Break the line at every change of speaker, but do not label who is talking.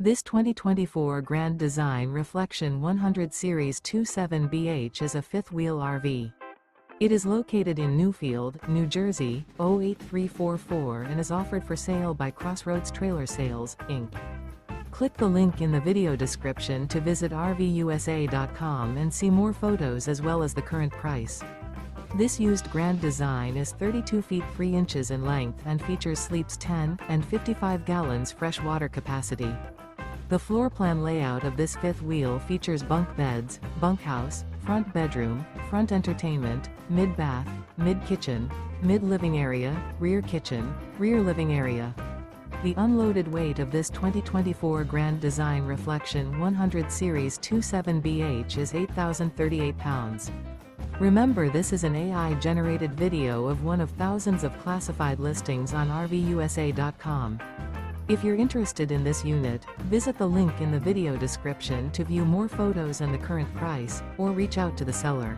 This 2024 Grand Design Reflection 100 Series 27BH is a fifth-wheel RV. It is located in Newfield, New Jersey, 08344 and is offered for sale by Crossroads Trailer Sales, Inc. Click the link in the video description to visit RVUSA.com and see more photos as well as the current price. This used Grand Design is 32 feet 3 inches in length and features sleeps 10 and 55 gallons fresh water capacity. The floor plan layout of this fifth wheel features bunk beds, bunkhouse, front bedroom, front entertainment, mid-bath, mid-kitchen, mid-living area, rear kitchen, rear living area. The unloaded weight of this 2024 Grand Design Reflection 100 Series 27BH is 8,038 pounds. Remember, this is an AI-generated video of one of thousands of classified listings on RVUSA.com. If you're interested in this unit, visit the link in the video description to view more photos and the current price, or reach out to the seller.